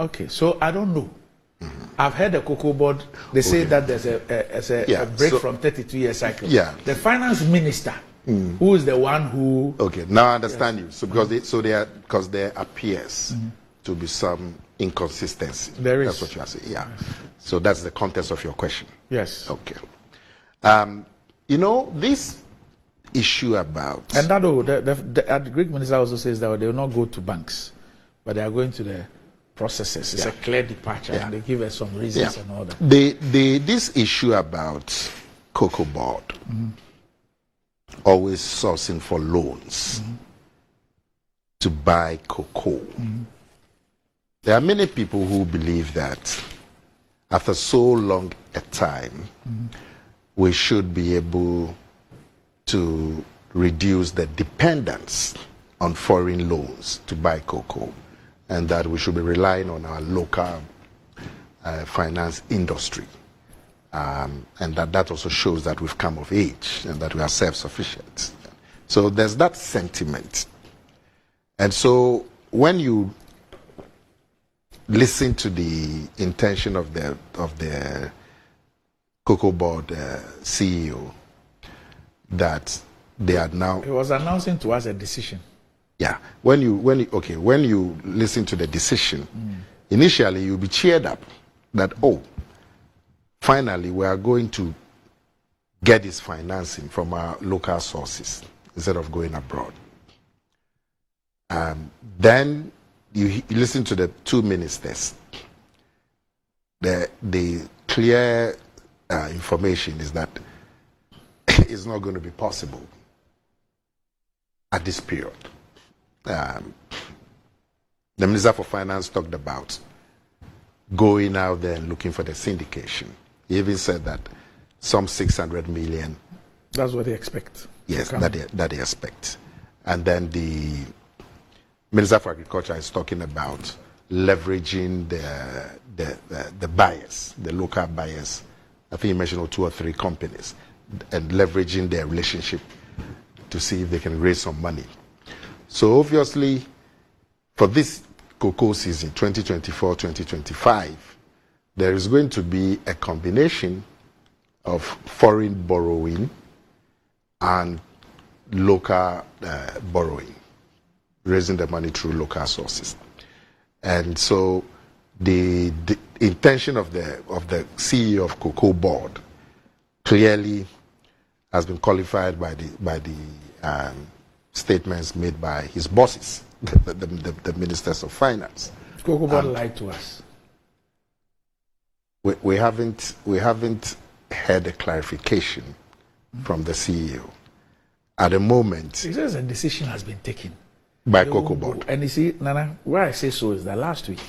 Okay, so I don't know. I've heard the COCOBOD, they say that there's a break from 32-year cycle. Yeah. The finance minister, who is the one who... Okay, now I understand you. So because there appears to be some inconsistency. There is. That's what you are saying, yeah. So that's the context of your question. Yes. Okay. This issue about... And that, the Greek minister also says that they will not go to banks, but they are going to the processes. It's a clear departure, and they give us some reasons and all that. This issue about COCOBOD always sourcing for loans to buy cocoa. There are many people who believe that after so long a time, we should be able to reduce the dependence on foreign loans to buy cocoa, and that we should be relying on our local finance industry. And that also shows that we've come of age and that we are self-sufficient. So there's that sentiment. And so when you listen to the intention of the COCOBOD CEO, that they are now... He was announcing to us a decision. Yeah. When you listen to the decision, initially you'll be cheered up that, oh, finally we are going to get this financing from our local sources instead of going abroad. Then you listen to the two ministers. The clear information is that it's not going to be possible at this period. The Minister for Finance talked about going out there and looking for the syndication. He even said that some 600 million. That's what they expect. Yes, that they expect. And then the Minister for Agriculture is talking about leveraging the buyers, the local buyers. I think he mentioned 2 or 3 companies, and leveraging their relationship to see if they can raise some money. So obviously, for this cocoa season, 2024-2025, there is going to be a combination of foreign borrowing and local borrowing, raising the money through local sources. And so the intention of the CEO of COCOBOD clearly has been qualified by the statements made by his bosses, the ministers of finance. COCOBOD lied to us. We haven't heard a clarification from the CEO. At the moment, he says a decision has been taken by COCOBOD. And you see, Nana, why I say so is that last week,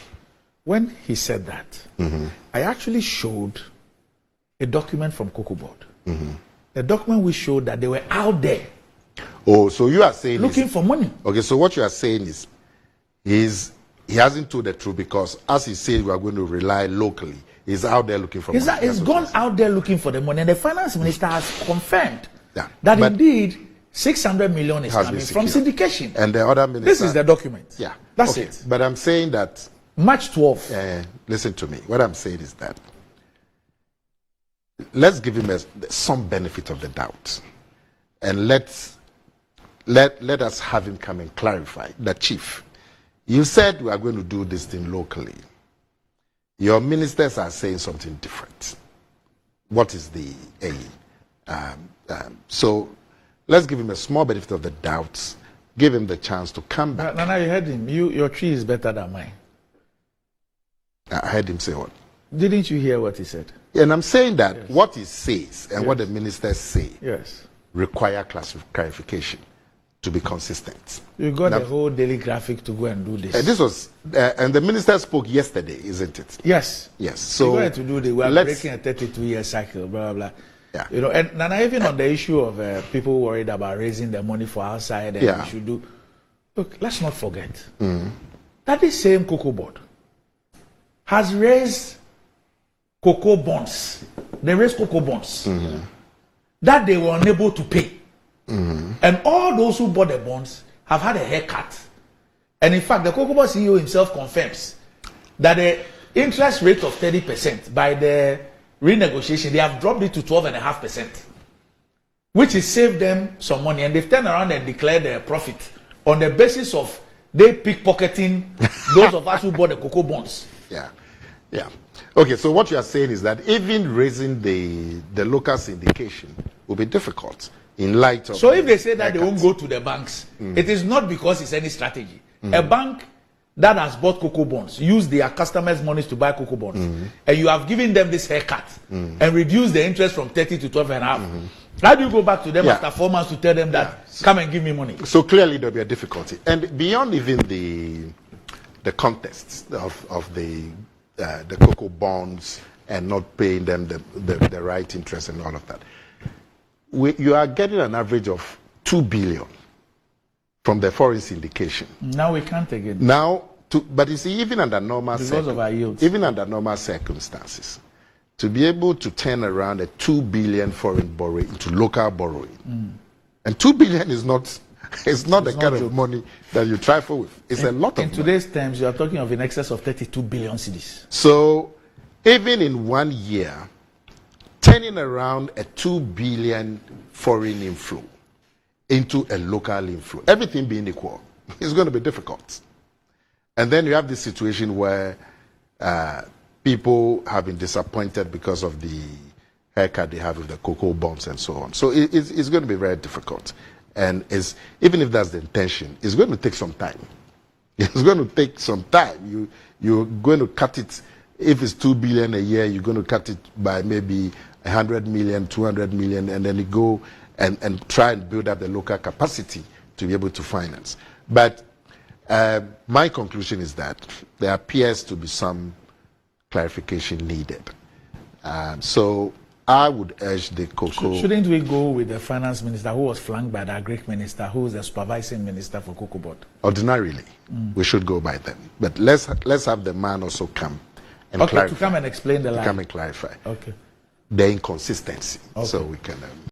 when he said that, I actually showed a document from COCOBOD. The document we showed that they were out there. Oh, so you are saying looking for money. Okay, so what you are saying is he hasn't told the truth, because as he said we are going to rely locally, he's out there looking for money. He's gone out there looking for the money, and the finance minister has confirmed that indeed 600 million is coming from syndication. And the other minister... This is the document. Yeah. That's it. But I'm saying that... March 12th. Listen to me. What I'm saying is that let's give him some benefit of the doubt. And let us have him come and clarify that, Chief, you said we are going to do this thing locally. Your ministers are saying something different. What is the aim? So let's give him a small benefit of the doubt. Give him the chance to come back. Nana, you heard him. Your tree is better than mine. I heard him say what? Didn't you hear what he said? Yeah, and I'm saying that what he says and what the ministers say require clarification to be consistent. You got the whole daily graphic to go and do this. This was, and the minister spoke yesterday, isn't it? Yes. Yes. So going to do we are breaking a 32-year cycle, blah, blah, blah. Yeah. You know, and Nana, even on the issue of people worried about raising the money for outside, and we should do. Look, let's not forget that this same COCOBOD has raised cocoa bonds. They raised cocoa bonds that they were unable to pay. And all those who bought the bonds have had a haircut. And in fact, the COCOBOD CEO himself confirms that the interest rate of 30% by the renegotiation, they have dropped it to 12.5%, which has saved them some money, and they've turned around and declared their profit on the basis of they pickpocketing those of us who bought the cocoa bonds. Yeah. Okay, so what you are saying is that even raising the local syndication will be difficult in light of. So if they say that they won't go to the banks, it is not because it's any strategy. A bank that has bought cocoa bonds use their customers' money to buy cocoa bonds, and you have given them this haircut and reduced the interest from 30 to 12.5. How do you go back to them after 4 months to tell them that come and give me money? So clearly there'll be a difficulty, and beyond even the context of the cocoa bonds and not paying them the right interest and all of that, you are getting an average of 2 billion from the foreign syndication. Now we can't again. But you see, even under normal circumstances, to be able to turn around a 2 billion foreign borrowing into local borrowing, and 2 billion is not the kind of money that you trifle with. It's a lot of money. In today's terms, you are talking of in excess of 32 billion cedis. So even in 1 year, turning around a 2 billion foreign inflow into a local inflow, everything being equal, is going to be difficult. And then you have this situation where people have been disappointed because of the haircut they have with the cocoa bonds and so on. So it's going to be very difficult. And even if that's the intention, it's going to take some time. It's going to take some time. You're going to cut it. If it's 2 billion a year, you're going to cut it by maybe 100 million, 200 million, and then you go and try and build up the local capacity to be able to finance. But my conclusion is that there appears to be some clarification needed. So I would urge the cocoa. Shouldn't we go with the finance minister who was flanked by the agric minister, who is the supervising minister for COCOBOD? Ordinarily, we should go by them. But let's have the man also come and clarify. To come and explain the line. To come and clarify. Okay. The inconsistency. Okay. So we can.